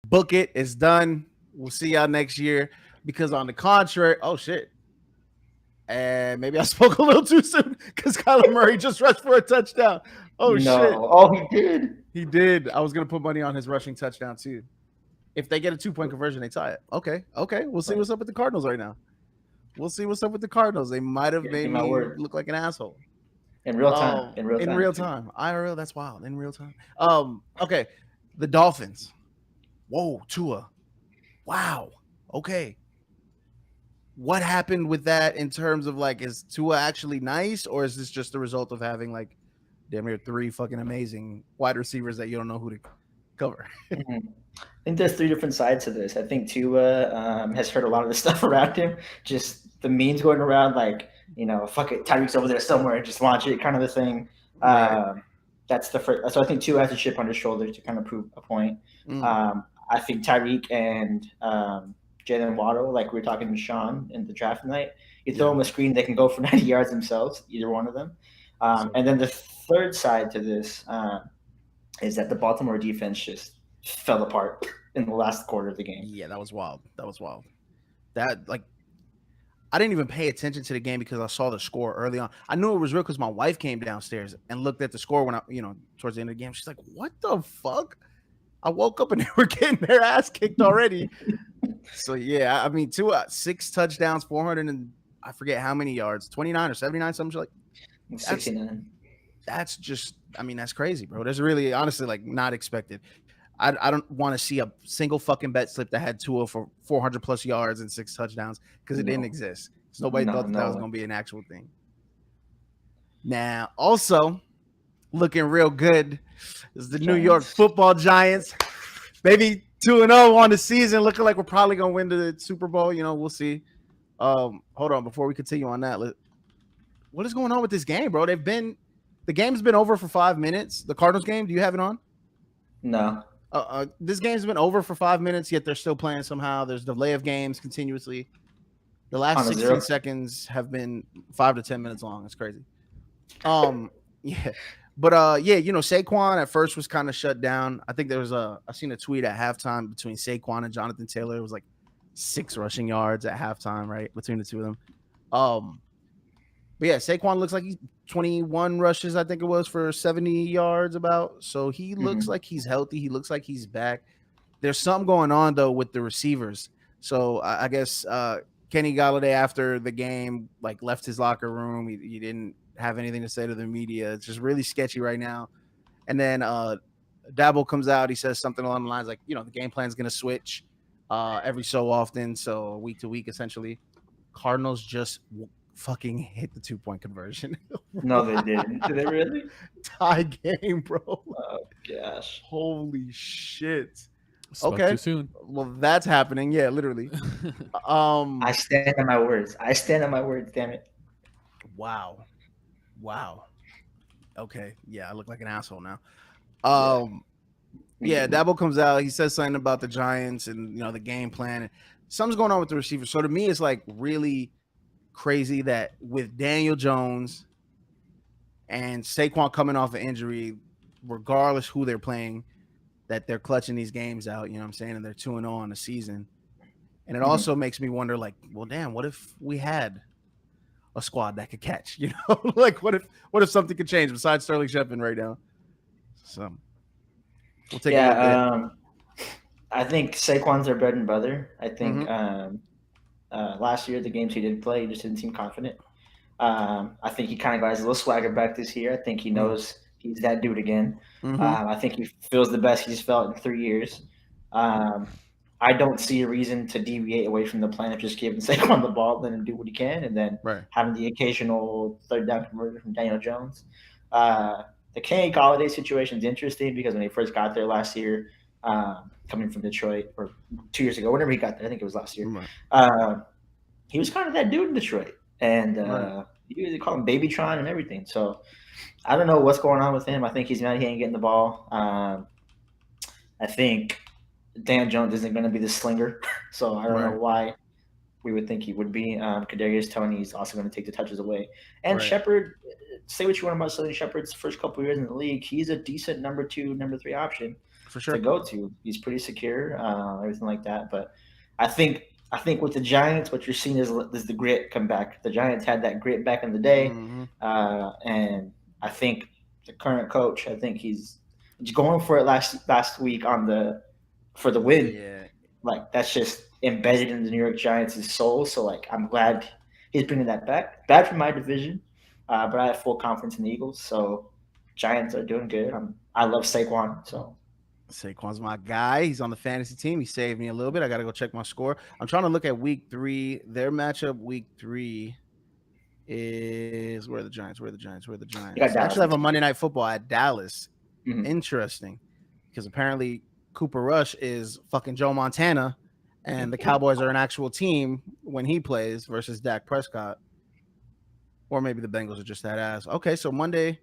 Book it. It's done. We'll see y'all next year. Because on the contrary, oh shit. And maybe I spoke a little too soon because Kyler Murray just rushed for a touchdown. Oh shit. No. Oh, he did. He did. I was gonna put money on his rushing touchdown too. If they get a 2-point conversion, they tie it. Okay. Okay. We'll see Right. what's up with the Cardinals right now. We'll see what's up with the Cardinals. They might have Yeah, made give my me word. look like an asshole. In real time. In real In time real too. time. IRL, that's wild. In real time. Okay. The Dolphins. Whoa, Tua. Wow. Okay. What happened with that in terms of like, is Tua actually nice, or is this just the result of having like damn near 3 fucking amazing wide receivers that you don't know who to cover? Mhm. I think there's three different sides to this. I think Tua has heard a lot of the stuff around him, just the memes going around, like, fuck it, Tyreek's over there somewhere, just launch it, kind of the thing. Right. That's the first. So I think Tua has a chip on his shoulder to kind of prove a point. Mm, I think Tyreek and Jalen Waddle, like we were talking to Sean in the draft night, you throw yeah. them a screen, they can go for 90 yards themselves, either one of them. So And then the third side to this is that the Baltimore defense just fell apart in the last quarter of the game. yeah, that was wild. That was wild. That like I didn't even pay attention to the game because I saw the score early on. I knew it was real because my wife came downstairs and looked at the score when towards the end of the game. She's like, "What the fuck?" I woke up and they were getting their ass kicked already. So yeah, I mean, 6 touchdowns, 400 and I forget how many yards, 29 or 79, something like that's 69. that's just, I mean, that's crazy, bro. That's really honestly like not expected. I don't want to see a single fucking bet slip that had Tua for 400 plus yards and 6 touchdowns because it didn't No, exist. So nobody no, thought that no was way. going to be an actual thing. Now, also looking real good is the New York Giants. Football Giants. Maybe 2-0 on the season, looking like we're probably going to win the Super Bowl. We'll see. Hold on, before we continue on that, what is going on with this game, bro? The game's been over for 5 minutes. The Cardinals game, do you have it on? No. This game's been over for 5 minutes, yet they're still playing somehow. There's delay of games continuously. The last On a 16 zero. seconds have been 5 to 10 minutes long. It's crazy. Yeah. But Saquon at first was kind of shut down. I think I seen a tweet at halftime between Saquon and Jonathan Taylor. It was like 6 rushing yards at halftime, right? Between the two of them. But yeah, Saquon looks like he's 21 rushes, I think it was, for 70 yards about. So he looks like he's healthy. He looks like he's back. There's something going on, though, with the receivers. So I guess Kenny Galladay, after the game, like left his locker room. He didn't have anything to say to the media. It's just really sketchy right now. And then Dabble comes out. He says something along the lines like, the game plan is going to switch every so often. So week to week, essentially. Cardinals just fucking hit the 2-point conversion. No, they didn't. Did they really? Tie game, bro. Oh, gosh. Holy shit. Spoke Okay. too soon. Well, that's happening. Yeah, literally. I stand on my words. Damn it. Wow. Okay. Yeah, I look like an asshole now. Me Yeah, too. Dabo comes out. He says something about the Giants and the game plan. Something's going on with the receivers. So to me, it's like really crazy that with Daniel Jones and Saquon coming off an injury, regardless who they're playing, that they're clutching these games out. You know what I'm saying? And they're 2-0 on the season. And it also makes me wonder, like, well, damn, what if we had a squad that could catch? Like what if something could change besides Sterling Shepard right now? So we'll take a look at it. I think Saquon's their bread and butter. I think last year, the games he did play, he just didn't seem confident. I think he kind of got his little swagger back this year. I think he knows he's that dude again. I think he feels the best he's felt in 3 years. I don't see a reason to deviate away from the plan of just giving Saquon the ball, letting him do what he can, and then having the occasional third down conversion from Daniel Jones. The Kenny Galladay situation is interesting because when he first got there last year, coming from Detroit, or 2 years ago, whenever he got there, I think it was last year, he was kind of that dude in Detroit. And they call him Babytron and everything. So I don't know what's going on with him. I think he's mad he ain't getting the ball. I think Dan Jones isn't going to be the slinger. So I don't know why we would think he would be. Kadarius Toney is also going to take the touches away. And Shepard, say what you want about Sterling Shepard's first couple of years in the league, he's a decent number 2, number 3 option. For to sure. go to. He's pretty secure, everything like that. But I think with the Giants, what you're seeing is the grit come back. The Giants had that grit back in the day, Mm-hmm. and I think the current coach, I think he's going for it last week for the win. Yeah. Like that's just embedded in the New York Giants' soul. So like I'm glad he's bringing that back. Bad for my division, but I have full confidence in the Eagles. So Giants are doing good. I love Saquon. So Saquon's my guy. He's on the fantasy team. He saved me a little bit. I got to go check my score. I'm trying to look at week 3. Their matchup week 3 is where are the Giants? Where are the Giants? Where are the you got Giants? They Dallas actually have a next week. Monday Night Football at Dallas. Mm-hmm. Interesting, because apparently Cooper Rush is fucking Joe Montana, and the Cowboys are an actual team when he plays versus Dak Prescott. Or maybe the Bengals are just that ass. Okay, so Monday,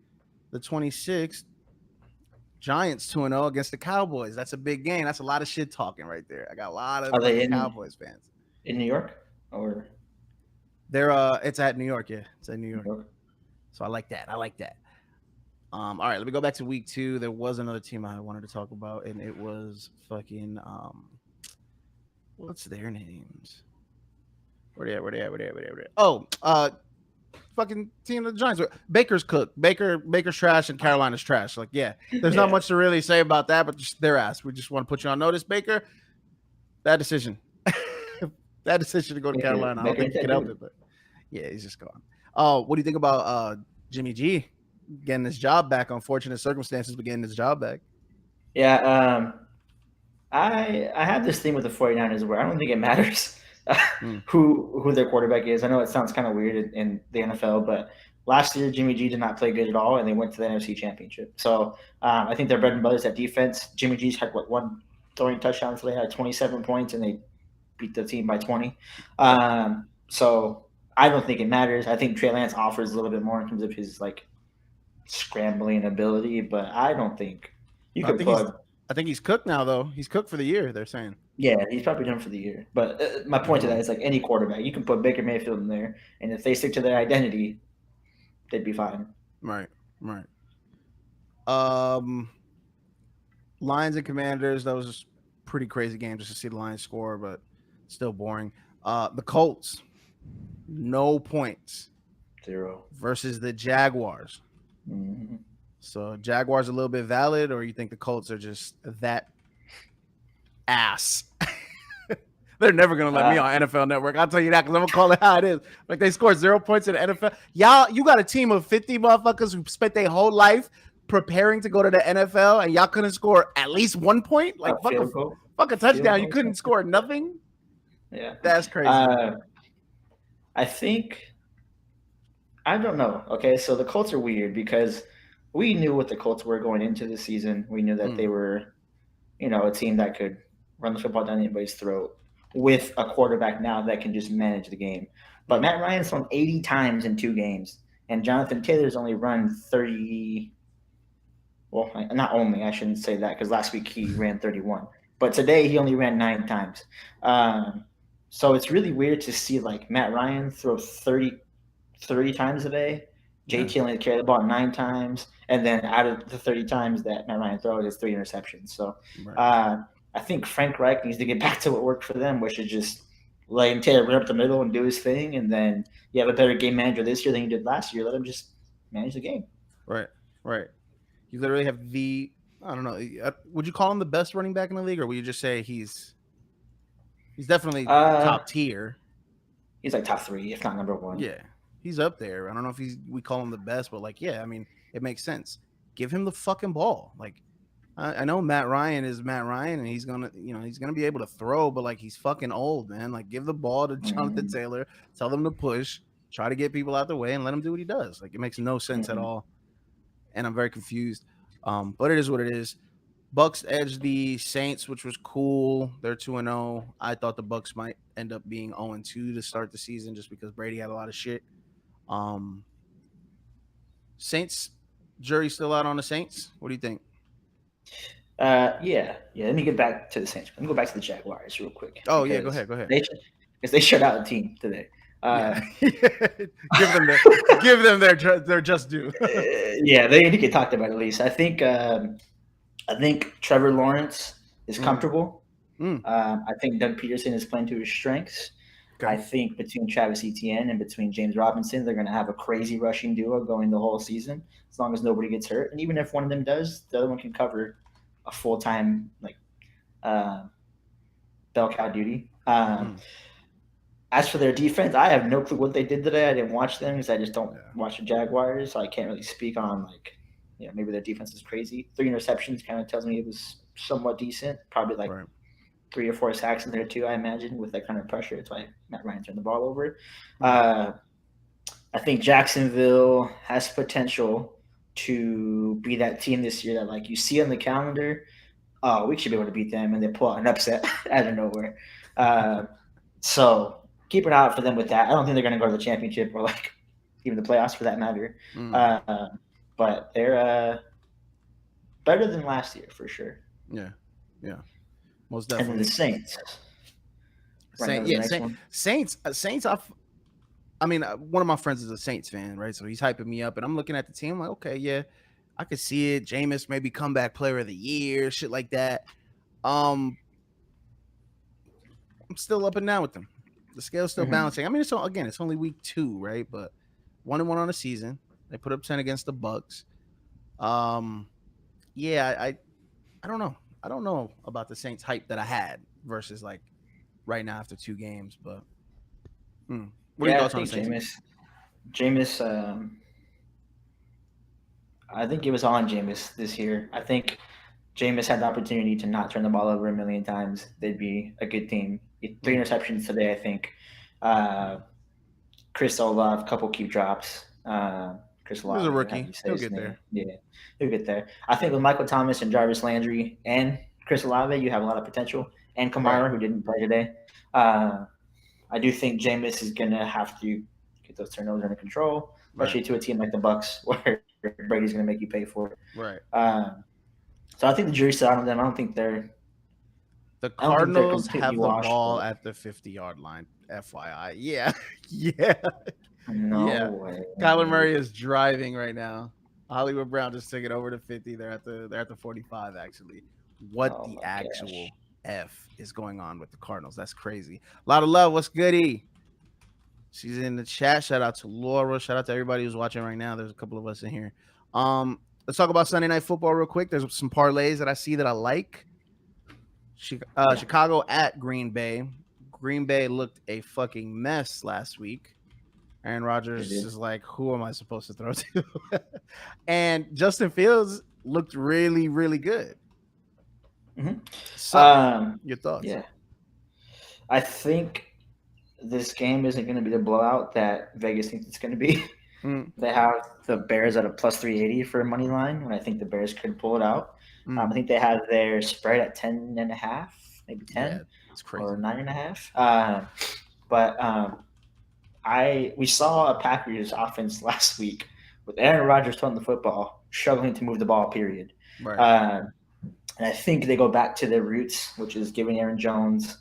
the 26th, Giants 2-0 against the Cowboys. That's a big game. That's a lot of shit talking right there. I got a lot of Are they fucking Cowboys fans. in New York or They're it's at New York, yeah. It's at New York. New York? So I like that. All right, let me go back to week 2. There was another team I wanted to talk about, and it was fucking what's their names? Where they at? Oh, fucking team of the Giants. Baker's cooked. Baker's trash and Carolina's trash. Like, yeah, there's not much to really say about that, but just their ass. We just want to put you on notice, Baker. Bad decision. Bad decision to go to Carolina. I don't think he can help it, but yeah, he's just gone. Oh, what do you think about Jimmy G getting his job back? Unfortunate circumstances, but getting his job back. Yeah, I have this thing with the 49ers where I don't think it matters who their quarterback is. I know it sounds kind of weird in the NFL, but last year Jimmy G did not play good at all, and they went to the NFC Championship. So I think their bread and butter is that defense. Jimmy G's had one throwing touchdown, so they had 27 points, and they beat the team by 20. So I don't think it matters. I think Trey Lance offers a little bit more in terms of his like scrambling ability, but I don't think you could plug. I think he's cooked now, though. He's cooked for the year, they're saying. Yeah, he's probably done for the year. But my point to that is like any quarterback, you can put Baker Mayfield in there, and if they stick to their identity, they'd be fine. Right. Lions and Commanders, that was a pretty crazy game just to see the Lions score, but still boring. The Colts, no points. 0. Versus the Jaguars. Mm-hmm. So Jaguars a little bit valid, or you think the Colts are just that ass? They're never gonna let me on NFL Network. I'll tell you that, because I'm gonna call it how it is. Like, they scored 0 points in the NFL. Y'all, you got a team of 50 motherfuckers who spent their whole life preparing to go to the NFL, and y'all couldn't score at least 1 point? Like, fuck a touchdown. You couldn't score nothing? Yeah. That's crazy. I think, I don't know. Okay, so the Colts are weird because we knew what the Colts were going into the season. We knew that they were, a team that could run the football down anybody's throat with a quarterback now that can just manage the game. But Matt Ryan's thrown 80 times in 2 games, and Jonathan Taylor's only run 30. Well, not only, I shouldn't say that, because last week he ran 31. But today he only ran 9 times. So it's really weird to see like Matt Ryan throw 30 times a day. JT only carried the ball 9 times, and then out of the 30 times that Matt Ryan throws, it's 3 interceptions. So I think Frank Reich needs to get back to what worked for them, which is just letting Taylor run up the middle and do his thing, and then you have a better game manager this year than you did last year. Let him just manage the game. Right. You literally have I don't know. Would you call him the best running back in the league, or would you just say he's definitely top tier? He's like top 3, if not number 1. Yeah. He's up there. I don't know if we call him the best, but like, yeah, I mean, it makes sense. Give him the fucking ball. Like, I know Matt Ryan is Matt Ryan, and he's gonna be able to throw, but like, he's fucking old, man. Like, give the ball to Jonathan Taylor, tell them to push, try to get people out the way, and let him do what he does. Like, it makes no sense at all, and I'm very confused. But it is what it is. Bucks edged the Saints, which was cool. They're 2-0. I thought the Bucks might end up being 0-2 to start the season, just because Brady had a lot of shit. Saints, jury still out on the Saints. What do you think? Yeah. Let me get back to the Saints. Let me go back to the Jaguars real quick. Oh yeah, go ahead. Because they shut out the team today. Give them their just due. Yeah, they need to get talked about at least. I think I think Trevor Lawrence is Mm. comfortable. Mm. I think Doug Peterson is playing to his strengths. Okay. I think between Travis Etienne and between James Robinson, they're going to have a crazy rushing duo going the whole season, as long as nobody gets hurt. And even if one of them does, the other one can cover a full time uh, bell cow duty. As for their defense, I have no clue what they did today. I didn't watch them because I just don't watch the Jaguars, so I can't really speak on maybe their defense is crazy. 3 interceptions kind of tells me it was somewhat decent. Probably like 3 or 4 sacks in there too, I imagine, with that kind of pressure. That's why Matt Ryan turned the ball over. I think Jacksonville has potential to be that team this year that like you see on the calendar, oh, we should be able to beat them, and they pull out an upset out of nowhere. So keep an eye out for them with that. I don't think they're going to go to the championship or like even the playoffs for that matter. But they're better than last year for sure. Yeah, most definitely. And then the Saints. Saints. I mean, one of my friends is a Saints fan, right? So he's hyping me up, and I'm looking at the team like, okay, yeah, I could see it. Jameis maybe comeback player of the year, shit like that. I'm still up and down with them. The scale's still balancing. I mean, it's only week 2, right? But 1-1 on the season. They put up 10 against the Bucks. Yeah, I don't know. I don't know about the Saints hype that I had versus like right now after 2 games. But what are your thoughts on the Saints? Jameis, I think it was on Jameis this year. I think Jameis had the opportunity to not turn the ball over a million times. They'd be a good team. 3 interceptions today, I think. Chris Olave, a couple keep drops. Chris Olave, he's a rookie. He'll get there. Yeah, he'll get there. I think with Michael Thomas and Jarvis Landry and Chris Olave, you have a lot of potential. And Kamara, who didn't play today. I do think Jameis is going to have to get those turnovers under control, especially to a team like the Bucks, where Brady's going to make you pay for it. Right. So I think the jury's still out on them. I don't think they're. The Cardinals have the ball at the 50-yard line. FYI. Yeah. No way. Kyler Murray is driving right now. Hollywood Brown just took it over to 50. They're at the 45 actually. What the actual F is going on with the Cardinals? That's crazy. A lot of love. What's goody? She's in the chat. Shout out to Laura. Shout out to everybody who's watching right now. There's a couple of us in here. Let's talk about Sunday Night Football real quick. There's some parlays that I see that I like. Chicago at Green Bay. Green Bay looked a fucking mess last week. Aaron Rodgers is like, who am I supposed to throw to? And Justin Fields looked really, really good. So, your thoughts? Yeah. I think this game isn't going to be the blowout that Vegas thinks it's going to be. They have the Bears at a plus 380 for a money line, and I think the Bears could pull it out. I think they have their spread at 10.5, maybe 10, yeah, it's crazy. or 9.5. But we saw a Packers offense last week with Aaron Rodgers throwing the football, struggling to move the ball, period. Right. And I think they go back to their roots, which is giving Aaron Jones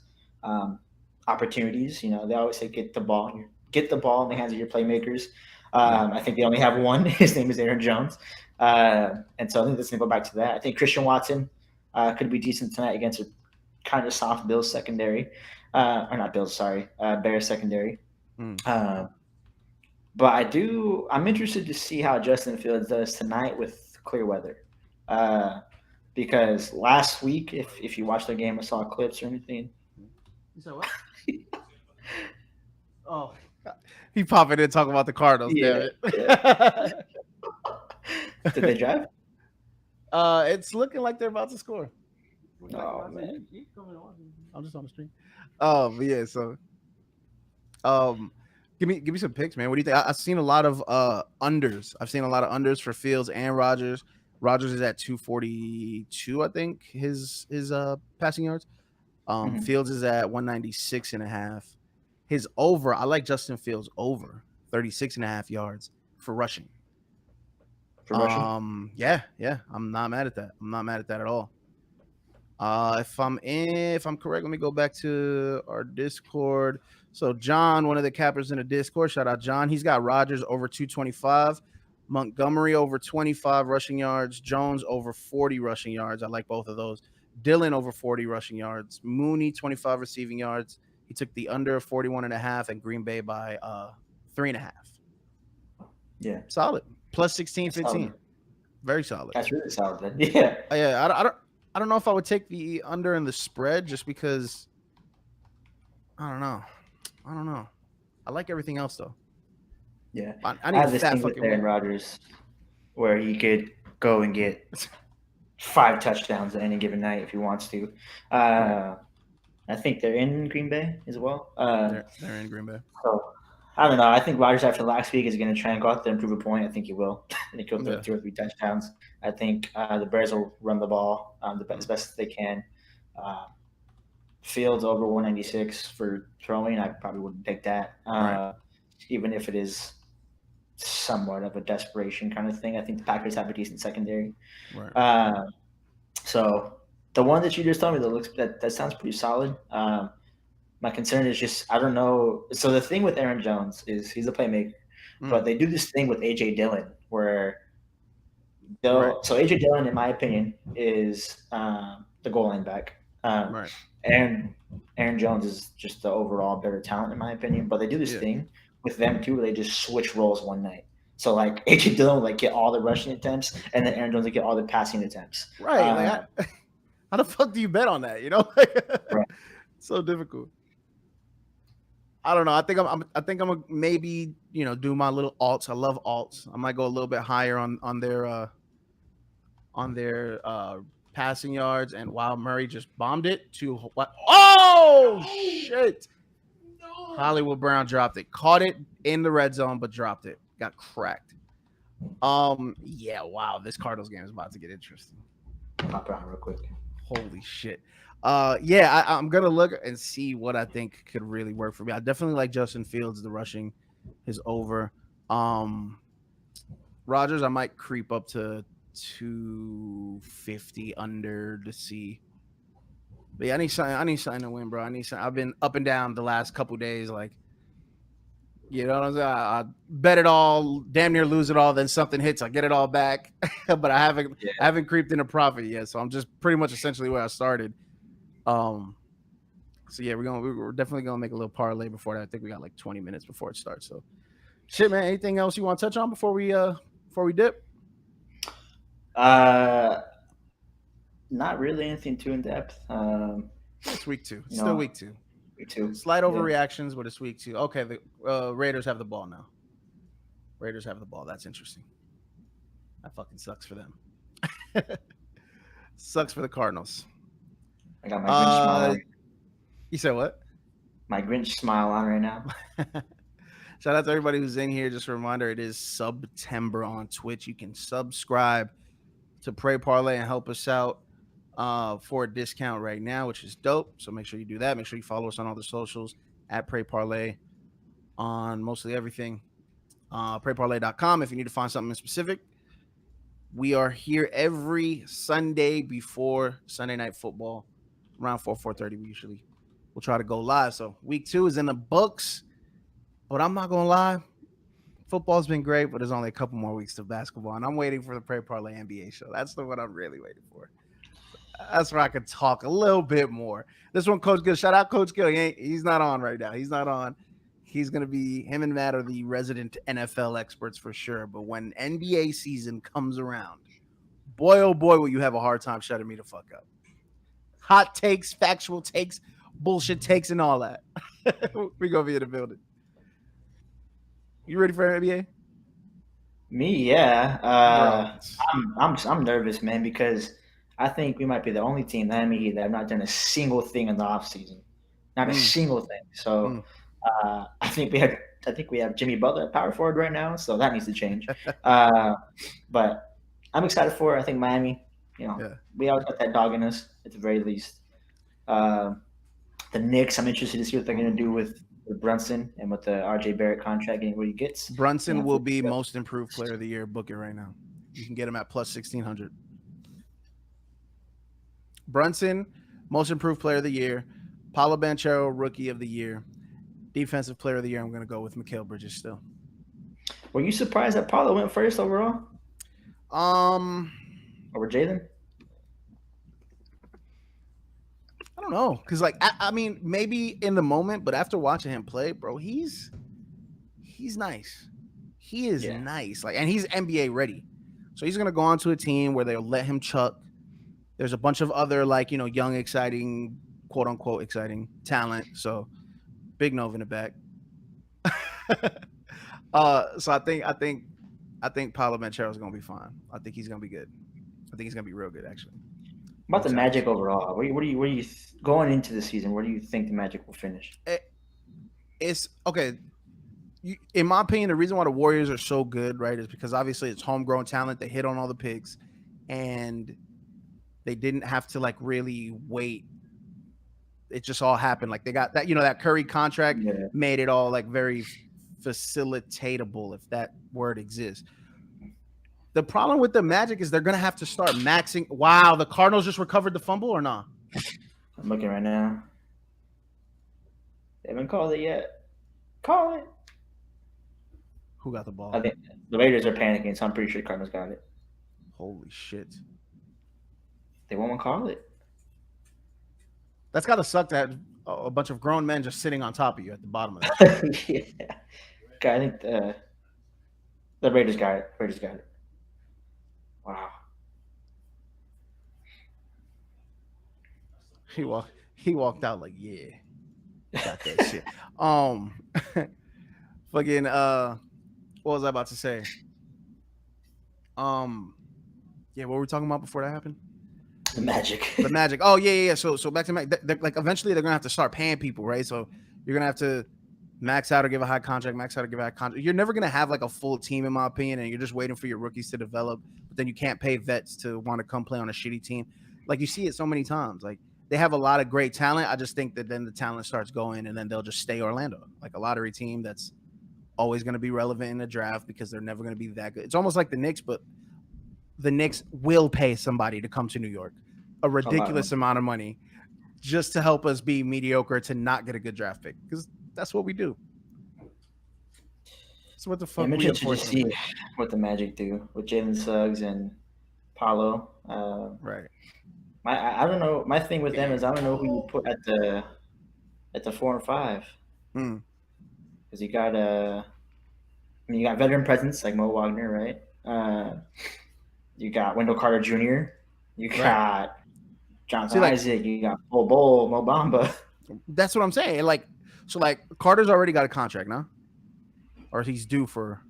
opportunities. They always say get the ball in the hands of your playmakers. I think they only have one. His name is Aaron Jones. And so I think that's going to go back to that. I think Christian Watson could be decent tonight against a kind of soft Bills secondary. Or not Bills, sorry. Bears secondary. But I'm interested to see how Justin Fields does tonight with clear weather. Because last week, if you watched the game or saw clips or anything. You said what? Oh, he popping in talking about the Cardinals. Yeah, damn it. Yeah. Did they drive? It's looking like they're about to score. Oh man, I'm just on the stream. But yeah, so give me some picks, man. What do you think? I've seen a lot of unders. I've seen a lot of unders for Fields and Rodgers. Rodgers is at 242, I think, his passing yards. Fields is at 196.5. His over, I like Justin Fields over 36.5 yards for rushing. Yeah. I'm not mad at that. I'm not mad at that at all. If I'm correct, let me go back to our Discord. So John, one of the cappers in the Discord, shout out John. He's got Rodgers over 225. Montgomery over 25 rushing yards. Jones over 40 rushing yards. I like both of those. Dillon over 40 rushing yards. Mooney 25 receiving yards. He took the under 41.5 and Green Bay by 3.5. Yeah. Solid. Plus 16, That's 15. solid. Very solid. That's really solid then. Yeah. Yeah, I don't know if I would take the under in the spread just because I don't know. I like everything else though. Yeah. I need have a this fat thing with fucking Aaron win. Rodgers where he could go and get 5 touchdowns at any given night if he wants to. Right. I think they're in Green Bay as well. They're in Green Bay. So I don't know. I think Rodgers after last week is going to try and go out there and prove a point. I think he will. I think he'll throw 2 or 3 touchdowns. I think the Bears will run the ball as best as they can. Fields over 196 for throwing. I probably wouldn't take that, Right. even if it is somewhat of a desperation kind of thing. I think the Packers have a decent secondary. Right. So the one that you just told me that sounds pretty solid. My concern is just I don't know. So the thing with Aaron Jones is he's a playmaker, but they do this thing with AJ Dillon where Right. so AJ Dillon, in my opinion, is the goal line back. Right. And Aaron Jones is just the overall better talent, in my opinion. But they do this thing with them too, where they just switch roles one night. So like AJ Dillon will like get all the rushing attempts, and then Aaron Jones will get all the passing attempts. Right. How the fuck do you bet on that? You know, Right. So difficult. I don't know. I think I'm gonna maybe do my little alts. I love alts. I might go a little bit higher on their passing yards. And wow, Murray just bombed it to what? Oh shit! No. Hollywood Brown dropped it. Caught it in the red zone, but dropped it. Got cracked. Yeah. Wow. This Cardinals game is about to get interesting. Pop around real quick. Holy shit. Yeah, I'm gonna look and see what I think could really work for me. I definitely like Justin Fields. The rushing is over. Rodgers, I might creep up to 250 under to see. But yeah, I need something to win, bro. I've been up and down the last couple days, like you know what I'm saying. I bet it all, damn near lose it all, then something hits, I get it all back. But I haven't creeped into profit yet, so I'm just pretty much essentially where I started. So yeah, we're definitely gonna make a little parlay before that. I think we got like 20 minutes before it starts. So shit, man. Anything else you want to touch on before we dip? Not really anything too in depth. It's week 2. It's still week 2. Week 2. Slight overreactions, but it's week 2. Okay, the Raiders have the ball now. Raiders have the ball. That's interesting. That fucking sucks for them. Sucks for the Cardinals. I got my Grinch smile. You said what? My Grinch smile on right now. Shout out to everybody who's in here. Just a reminder, it is September on Twitch. You can subscribe to Prayparlay and help us out for a discount right now, which is dope. So make sure you do that. Make sure you follow us on all the socials at Prayparlay on mostly everything. Prayparlay.com if you need to find something specific. We are here every Sunday before Sunday Night Football, around 4:30 we'll try to go live. So week 2 is in the books, but I'm not gonna lie, football's been great, but there's only a couple more weeks to basketball, and I'm waiting for the Prayparlay NBA show. That's the one I'm really waiting for. That's where I could talk a little bit more. This one, Coach Gill. Shout out Coach Gill. He's not on right now. He's not on. He's going to be, him and Matt are the resident NFL experts for sure. But when NBA season comes around, boy, oh boy, will you have a hard time shutting me the fuck up. Hot takes, factual takes, bullshit takes, and all that. We're going to be in the building. You ready for NBA? Me, yeah. I'm nervous, man, because I think we might be the only team that have not done a single thing in the offseason. Not a single thing. So I think we have Jimmy Butler at power forward right now, so that needs to change. But I'm excited for it. I think Miami, we always got that dog in us at the very least. The Knicks, I'm interested to see what they're going to do with Brunson and with the RJ Barrett contract and what he gets. Brunson will be most improved player of the year. Book it right now. You can get him at plus 1,600. Brunson, most improved player of the year. Paolo Banchero, rookie of the year. Defensive player of the year, I'm going to go with Mikal Bridges still. Were you surprised that Paulo went first overall over Jalen? I don't know, because like I mean, maybe in the moment, but after watching him play, bro, he's nice. He is nice, like, and he's NBA ready, so he's gonna go on to a team where they'll let him chuck. There's a bunch of other like young, exciting, quote unquote exciting talent. So big Nova in the back. So I think Paolo Banchero is gonna be fine. I think he's gonna be good. I think he's gonna be real good, actually. About the Magic overall, where do you going into the season? Where do you think the Magic will finish? It's okay. In my opinion, the reason why the Warriors are so good, right, is because obviously it's homegrown talent. They hit on all the picks, and they didn't have to like really wait. It just all happened. Like they got that, that Curry contract made it all like very facilitatable, if that word exists. The problem with the Magic is they're going to have to start maxing. Wow, the Cardinals just recovered the fumble or not? I'm looking right now. They haven't called it yet. Call it. Who got the ball? I think the Raiders are panicking, so I'm pretty sure the Cardinals got it. Holy shit. They won't call it. That's got to suck to have a bunch of grown men just sitting on top of you at the bottom of that. Yeah. Okay, I think the Raiders got it. Raiders got it. Wow. He walked out like, yeah, got that shit. Fucking what was I about to say? Yeah, what were we talking about before that happened? The Magic. The Magic. Oh yeah. So back to like eventually they're gonna have to start paying people, right? So you're gonna have to max out or give a high contract, You're never gonna have like a full team, in my opinion, and you're just waiting for your rookies to develop. But then you can't pay vets to want to come play on a shitty team. Like you see it so many times. Like they have a lot of great talent. I just think that then the talent starts going, and then they'll just stay Orlando, like a lottery team that's always going to be relevant in the draft because they're never going to be that good. It's almost like the Knicks, but the Knicks will pay somebody to come to New York a ridiculous amount of money just to help us be mediocre to not get a good draft pick, because that's what we do. So what the fuck? I'm interested to see what the Magic do with Jalen Suggs and Paolo. Right. I don't know. My thing with them is I don't know who you put at the 4 and 5. Because you got you got veteran presence like Mo Wagner, right? You got Wendell Carter Jr. You got Jonathan Isaac. You got Bol Mo Bamba. That's what I'm saying. Like, so like Carter's already got a contract now, or he's due for.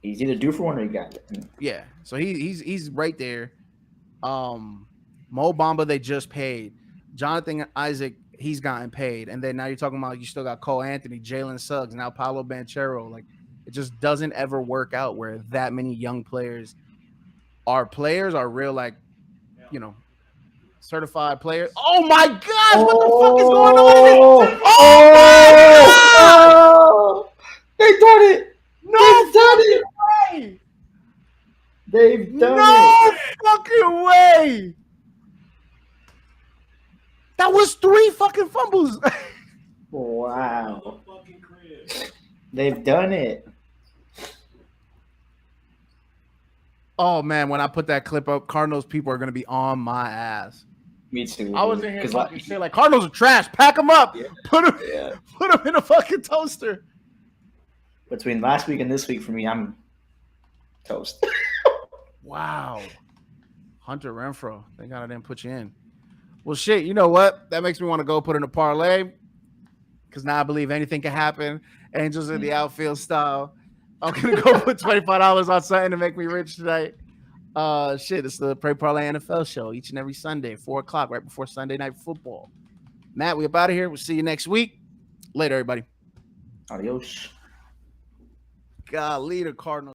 He's either due for one or he got it. Yeah, so he's right there. Mo Bamba they just paid. Jonathan Isaac, he's gotten paid, and then now you're talking about you still got Cole Anthony, Jalen Suggs, now Paolo Banchero. Like it just doesn't ever work out where that many young players are real, like certified players. Oh my gosh, what the fuck is going on? Oh my God! They done it! No fucking way! They've done it! No fucking way! That was 3 fucking fumbles. Wow. They've done it. Oh man, when I put that clip up, Cardinals people are gonna be on my ass. Me too. I was in here fucking shit like Cardinals are trash. Pack them up. Yeah. Put them in a fucking toaster. Between last week and this week for me, I'm toast. Wow. Hunter Renfrow. Thank God I didn't put you in. Well, shit, you know what? That makes me want to go put in a parlay because now I believe anything can happen. Angels in the outfield style. I'm going to go put $25 on something to make me rich tonight. Shit, it's the Prayparlay NFL Show each and every Sunday, 4 o'clock, right before Sunday Night Football. Matt, we up out of here. We'll see you next week. Later, everybody. Adios. Golly, the Cardinals.